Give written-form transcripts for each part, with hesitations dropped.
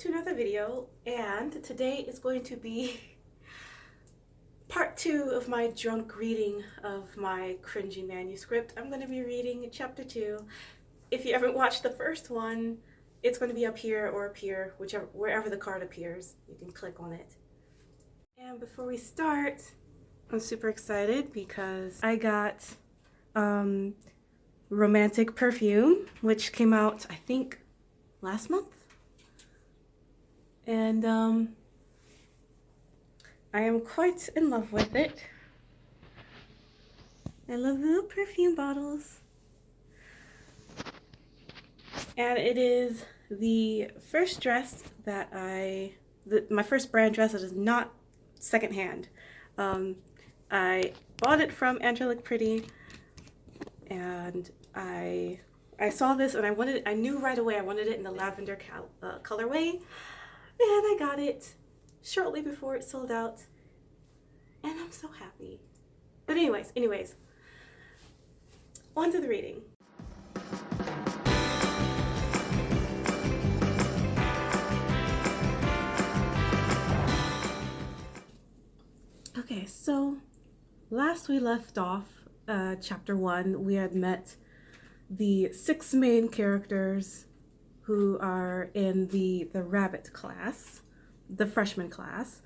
to another video, and today is going to be part 2 of my drunk reading of my cringy manuscript. I'm going to be reading chapter 2. If you haven't watched the first one, it's going to be up here or up here, wherever the card appears. You can click on it. And before we start, I'm super excited because I got Romantic Perfume, which came out, I think, last month. And I am quite in love with it. I love the little perfume bottles. And it is the first dress that my first brand dress that is not secondhand. I bought it from Angelic Pretty, and I saw this and I knew right away I wanted it in the lavender colorway, and I got it shortly before it sold out, and I'm so happy. But anyways, on to the reading. Okay, so last we left off, chapter 1, we had met the 6 main characters who are in the rabbit class, the freshman class.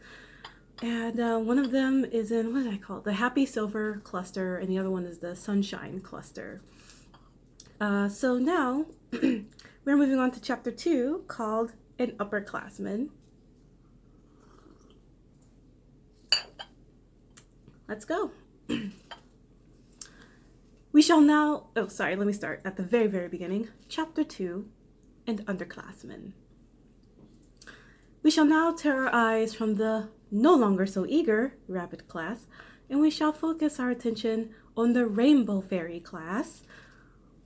And one of them is in, what did I call it? The Happy Silver cluster, and the other one is the Sunshine cluster. So now we're moving on to chapter 2 called An Upperclassman. Let's go. We shall now, let me start at the very, very beginning. Chapter 2, An Underclassman. We shall now tear our eyes from the no longer so eager rabbit class, and we shall focus our attention on the Rainbow Fairy class,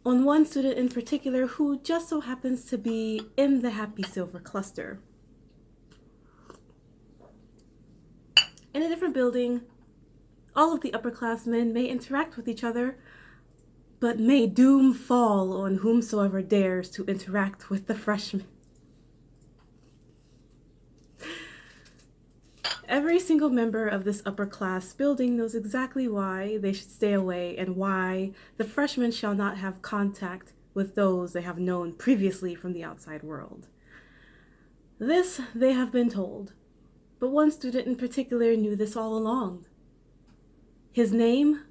on one student in particular who just so happens to be in the Happy Silver cluster. In a different building, all of the upperclassmen may interact with each other, but may doom fall on whomsoever dares to interact with the freshmen. Every single member of this upper class building knows exactly why they should stay away and why the freshmen shall not have contact with those they have known previously from the outside world. This they have been told, but one student in particular knew this all along. His name,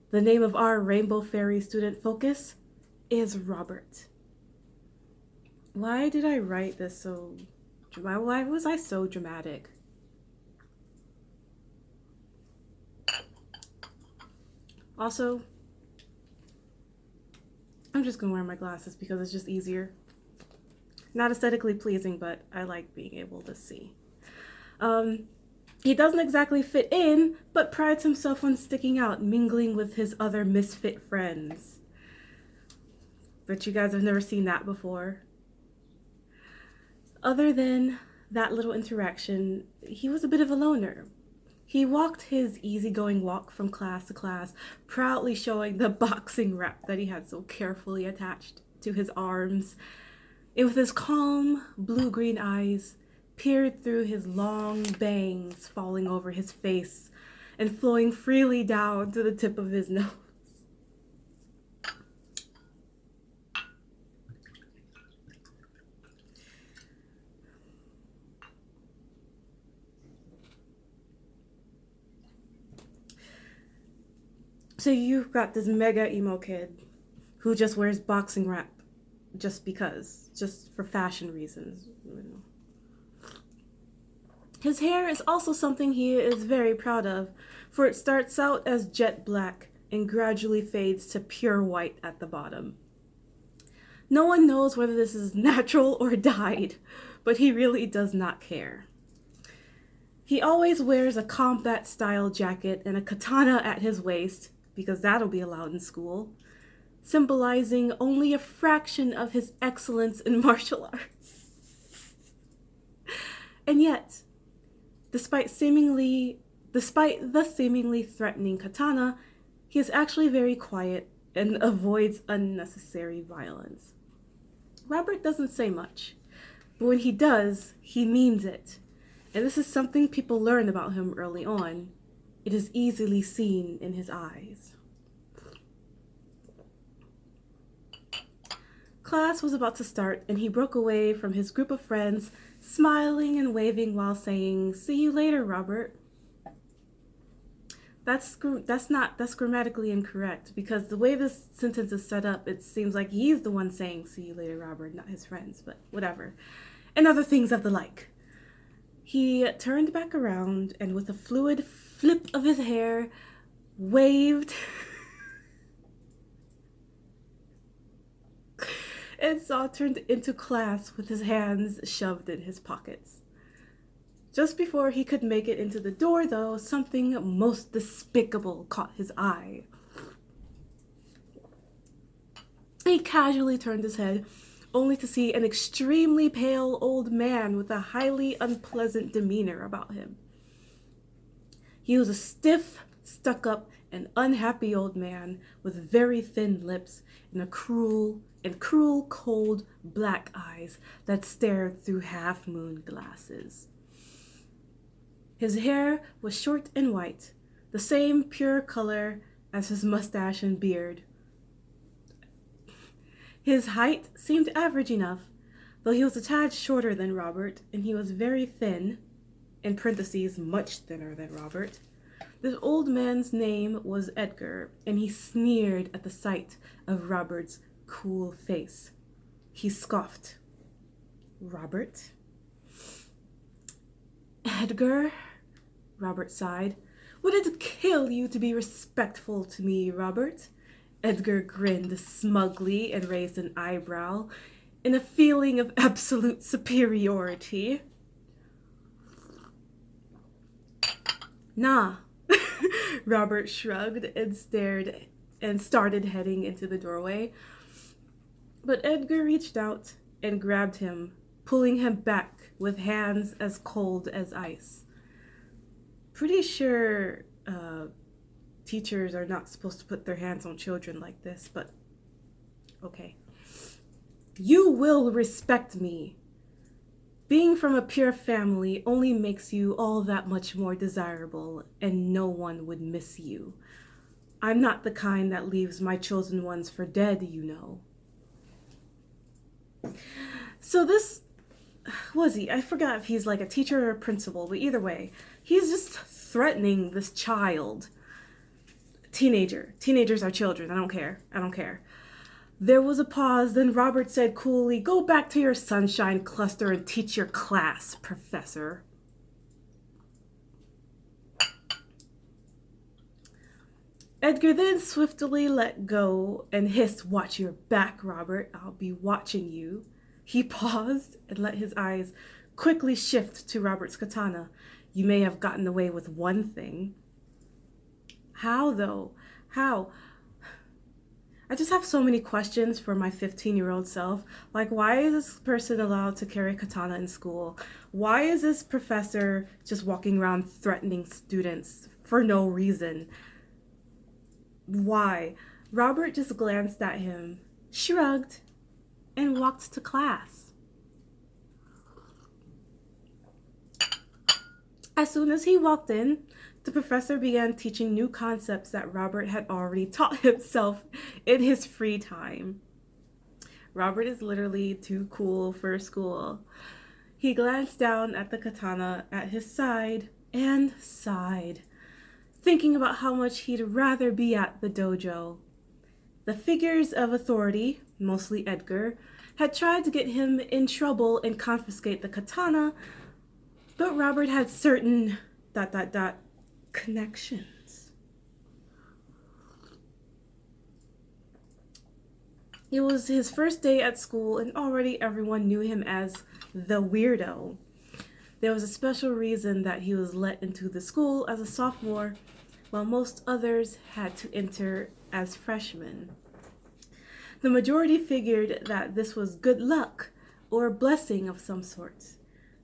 the name of our Rainbow Fairy student focus, is Robert. Why did I write this so... Why was I so dramatic? Also, I'm just gonna wear my glasses because it's just easier. Not aesthetically pleasing, but I like being able to see. He doesn't exactly fit in, but prides himself on sticking out, mingling with his other misfit friends. But you guys have never seen that before. Other than that little interaction, he was a bit of a loner. He walked his easygoing walk from class to class, proudly showing the boxing wrap that he had so carefully attached to his arms, and with his calm, blue-green eyes, peered through his long bangs falling over his face and flowing freely down to the tip of his nose. So you've got this mega emo kid who just wears boxing wrap just because, just for fashion reasons, you know. His hair is also something he is very proud of, for it starts out as jet black and gradually fades to pure white at the bottom. No one knows whether this is natural or dyed, but he really does not care. He always wears a combat-style jacket and a katana at his waist, because that'll be allowed in school, symbolizing only a fraction of his excellence in martial arts. And yet, despite the seemingly threatening katana, he is actually very quiet and avoids unnecessary violence. Robert doesn't say much, But when he does, he means it. And this is something people learn about him early on. It is easily seen in his eyes. Class was about to start, and he broke away from his group of friends, smiling and waving while saying, "See you later, Robert." That's grammatically incorrect, because the way this sentence is set up, it seems like he's the one saying "see you later, Robert," not his friends, but whatever. And other things of the like. He turned back around and with a fluid flip of his hair, waved and sauntered into class with his hands shoved in his pockets. Just before he could make it into the door, though, something most despicable caught his eye. He casually turned his head, only to see an extremely pale old man with a highly unpleasant demeanor about him. He was a stiff, stuck-up, and unhappy old man with very thin lips and cruel, cold black eyes that stared through half-moon glasses. His hair was short and white, the same pure color as his mustache and beard. His height seemed average enough, though he was a tad shorter than Robert, and he was very thin, in parentheses, much thinner than Robert. This old man's name was Edgar, and he sneered at the sight of Robert's cool face. He scoffed. "Robert?" "Edgar," Robert sighed. "Would it kill you to be respectful to me, Robert?" Edgar grinned smugly and raised an eyebrow in a feeling of absolute superiority. "Nah," Robert shrugged and stared and started heading into the doorway. But Edgar reached out and grabbed him, pulling him back with hands as cold as ice. Pretty sure teachers are not supposed to put their hands on children like this, but okay. "You will respect me. Being from a pure family only makes you all that much more desirable, and no one would miss you. I'm not the kind that leaves my chosen ones for dead, you know." So this, was he? I forgot if he's like a teacher or a principal, but either way, he's just threatening this child. Teenager. Teenagers are children. I don't care. There was a pause, then Robert said coolly, "Go back to your sunshine cluster and teach your class, Professor." Edgar then swiftly let go and hissed, "Watch your back, Robert. I'll be watching you." He paused and let his eyes quickly shift to Robert's katana. "You may have gotten away with one thing." How, though? How? I just have so many questions for my 15-year-old self. Like, why is this person allowed to carry a katana in school? Why is this professor just walking around threatening students for no reason? Why? Robert just glanced at him, shrugged, and walked to class. As soon as he walked in, the professor began teaching new concepts that Robert had already taught himself in his free time. Robert is literally too cool for school. He glanced down at the katana at his side and sighed, thinking about how much he'd rather be at the dojo. The figures of authority, mostly Edgar, had tried to get him in trouble and confiscate the katana, but Robert had certain ... connections. It was his first day at school, and already everyone knew him as the weirdo. There was a special reason that he was let into the school as a sophomore, while most others had to enter as freshmen. The majority figured that this was good luck or a blessing of some sort,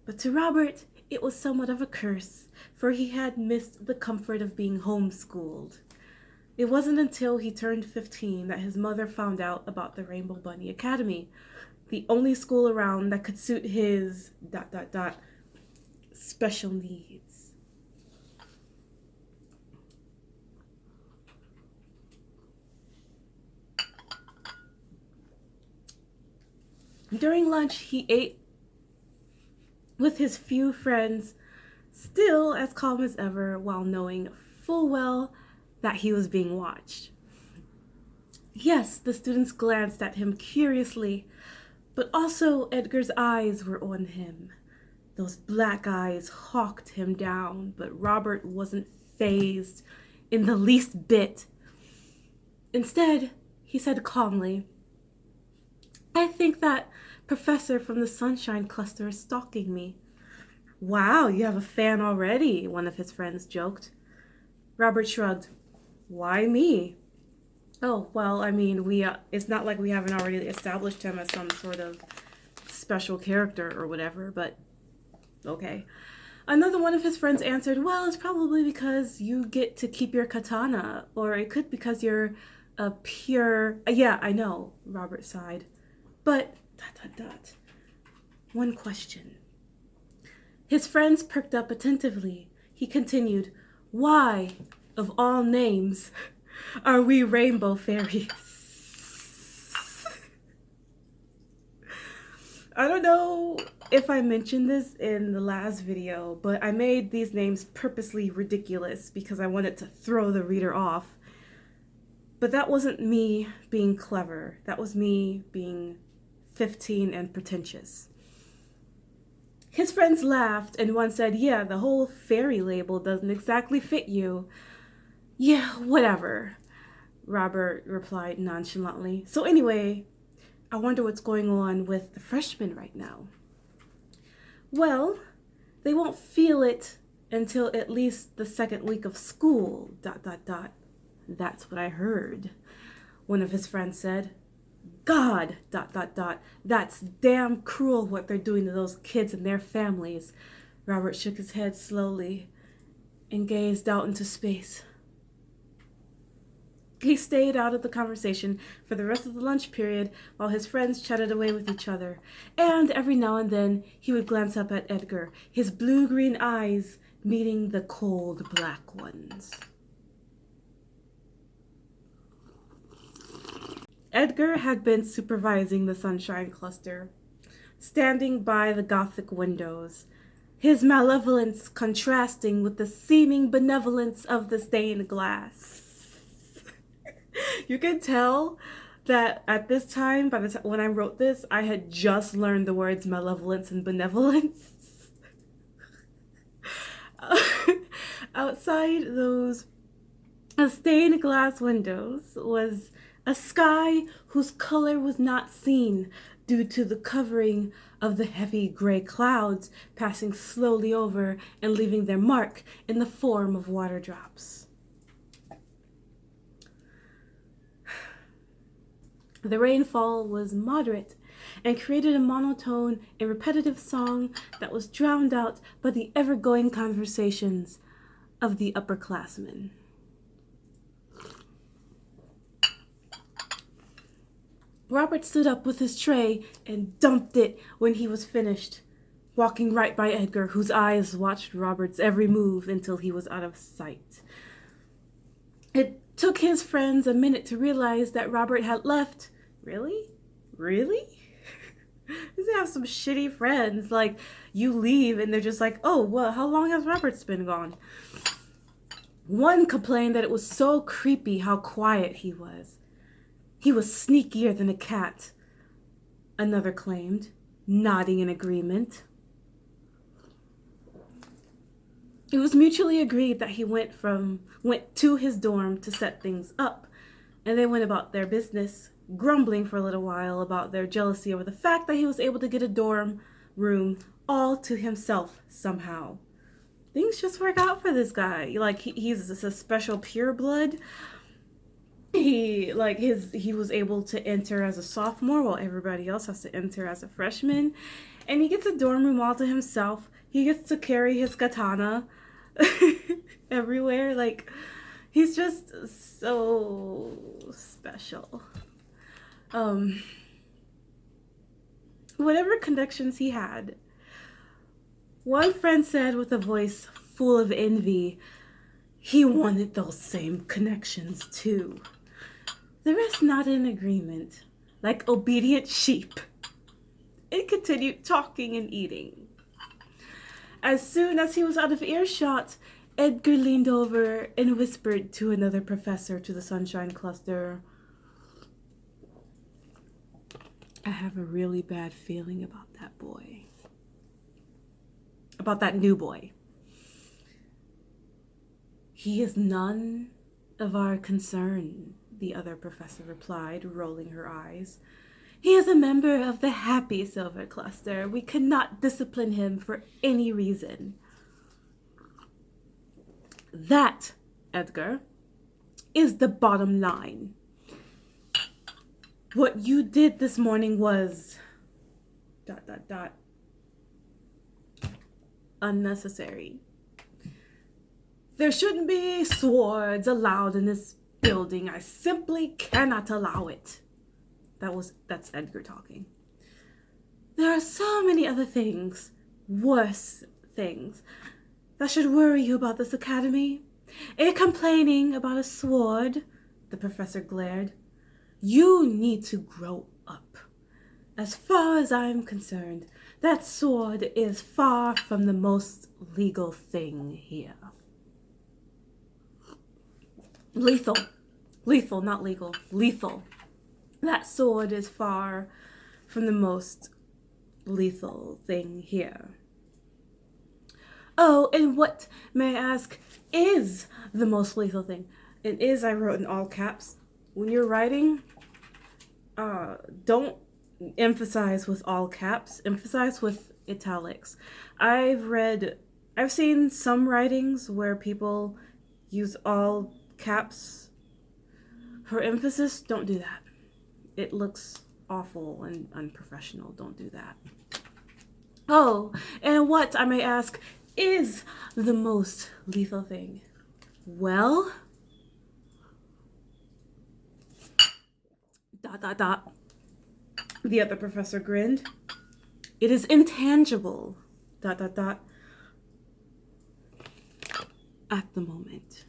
but to Robert, it was somewhat of a curse, for he had missed the comfort of being homeschooled. It wasn't until he turned 15 that his mother found out about the Rainbow Bunny Academy. the only school around that could suit his ... special needs. During lunch, he ate with his few friends, still as calm as ever, while knowing full well that he was being watched. Yes, the students glanced at him curiously, but also Edgar's eyes were on him. Those black eyes hawked him down, but Robert wasn't fazed in the least bit. Instead, he said calmly, "I think that professor from the Sunshine Cluster is stalking me." "Wow, you have a fan already," one of his friends joked. Robert shrugged. "Why me?" "Oh, well, I mean, it's not like we haven't already established him as some sort of special character or whatever, but okay." Another one of his friends answered, "Well, it's probably because you get to keep your katana, or it could because you're a pure..." "Yeah, I know," Robert sighed. "But... one question." His friends perked up attentively. He continued, "Why, of all names, are we rainbow fairies?" I don't know if I mentioned this in the last video, but I made these names purposely ridiculous because I wanted to throw the reader off. But that wasn't me being clever. That was me being 15 and pretentious. His friends laughed, and one said, "Yeah, the whole fairy label doesn't exactly fit you." "Yeah, whatever," Robert replied nonchalantly. "So anyway, I wonder what's going on with the freshmen right now." "Well, they won't feel it until at least the second week of school, ... That's what I heard," one of his friends said. "God, ... That's damn cruel what they're doing to those kids and their families." Robert shook his head slowly and gazed out into space. He stayed out of the conversation for the rest of the lunch period while his friends chatted away with each other, and every now and then he would glance up at Edgar, his blue-green eyes meeting the cold black ones. Edgar had been supervising the Sunshine Cluster, standing by the Gothic windows, his malevolence contrasting with the seeming benevolence of the stained glass. You can tell that at this time, when I wrote this, I had just learned the words malevolence and benevolence. Outside those stained glass windows was a sky whose color was not seen due to the covering of the heavy gray clouds passing slowly over and leaving their mark in the form of water drops. The rainfall was moderate and created a monotone and repetitive song that was drowned out by the ever-going conversations of the upperclassmen. Robert stood up with his tray and dumped it when he was finished, walking right by Edgar, whose eyes watched Robert's every move until he was out of sight. It took his friends a minute to realize that Robert had left. Really? They have some shitty friends. Like, you leave and they're just like, "Oh, well, how long has Robert been gone?" One complained that it was so creepy how quiet he was. He was sneakier than a cat, another claimed, nodding in agreement. It was mutually agreed that he went to his dorm to set things up, and they went about their business, grumbling for a little while about their jealousy over the fact that he was able to get a dorm room all to himself somehow. Things just work out for this guy. Like, he's a special pureblood. He was able to enter as a sophomore while everybody else has to enter as a freshman, and he gets a dorm room all to himself. He gets to carry his katana everywhere. Like, he's just so special. whatever connections he had. One friend said with a voice full of envy, he wanted those same connections too. The rest nodded in agreement, like obedient sheep, and continued talking and eating. As soon as he was out of earshot, Edgar leaned over and whispered to another professor to the Sunshine Cluster, I have a really bad feeling about that boy. About that new boy. He is none of our concern, the other professor replied, rolling her eyes. He is a member of the Happy Silver Cluster. We cannot discipline him for any reason. That, Edgar, is the bottom line. What you did this morning was... unnecessary. There shouldn't be swords allowed in this building. I simply cannot allow it. That's Edgar talking. There are so many other things, worse things, that should worry you about this academy. Complaining about a sword, the professor glared. You need to grow up. As far as I'm concerned, that sword is far from the most legal thing here. Lethal. Lethal, not legal. Lethal. That sword is far from the most lethal thing here. Oh, and what, may I ask, is the most lethal thing? And is, I wrote in all caps. When you're writing, don't emphasize with all caps. Emphasize with italics. I've seen some writings where people use all caps for emphasis. Don't do that. It looks awful and unprofessional. Don't do that. Oh, and what, I may ask, is the most lethal thing? Well, ... The other professor grinned. It is intangible ... At the moment.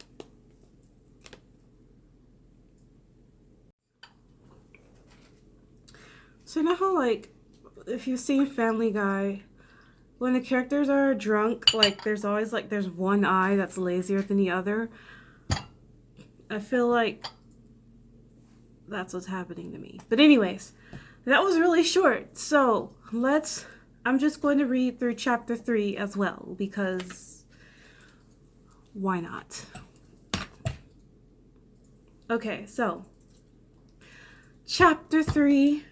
So you know how, like, if you've seen Family Guy, when the characters are drunk, like, there's always, like, there's one eye that's lazier than the other. I feel like that's what's happening to me. But anyways, that was really short. So I'm just going to read through chapter 3 as well, because why not? Okay, so chapter 3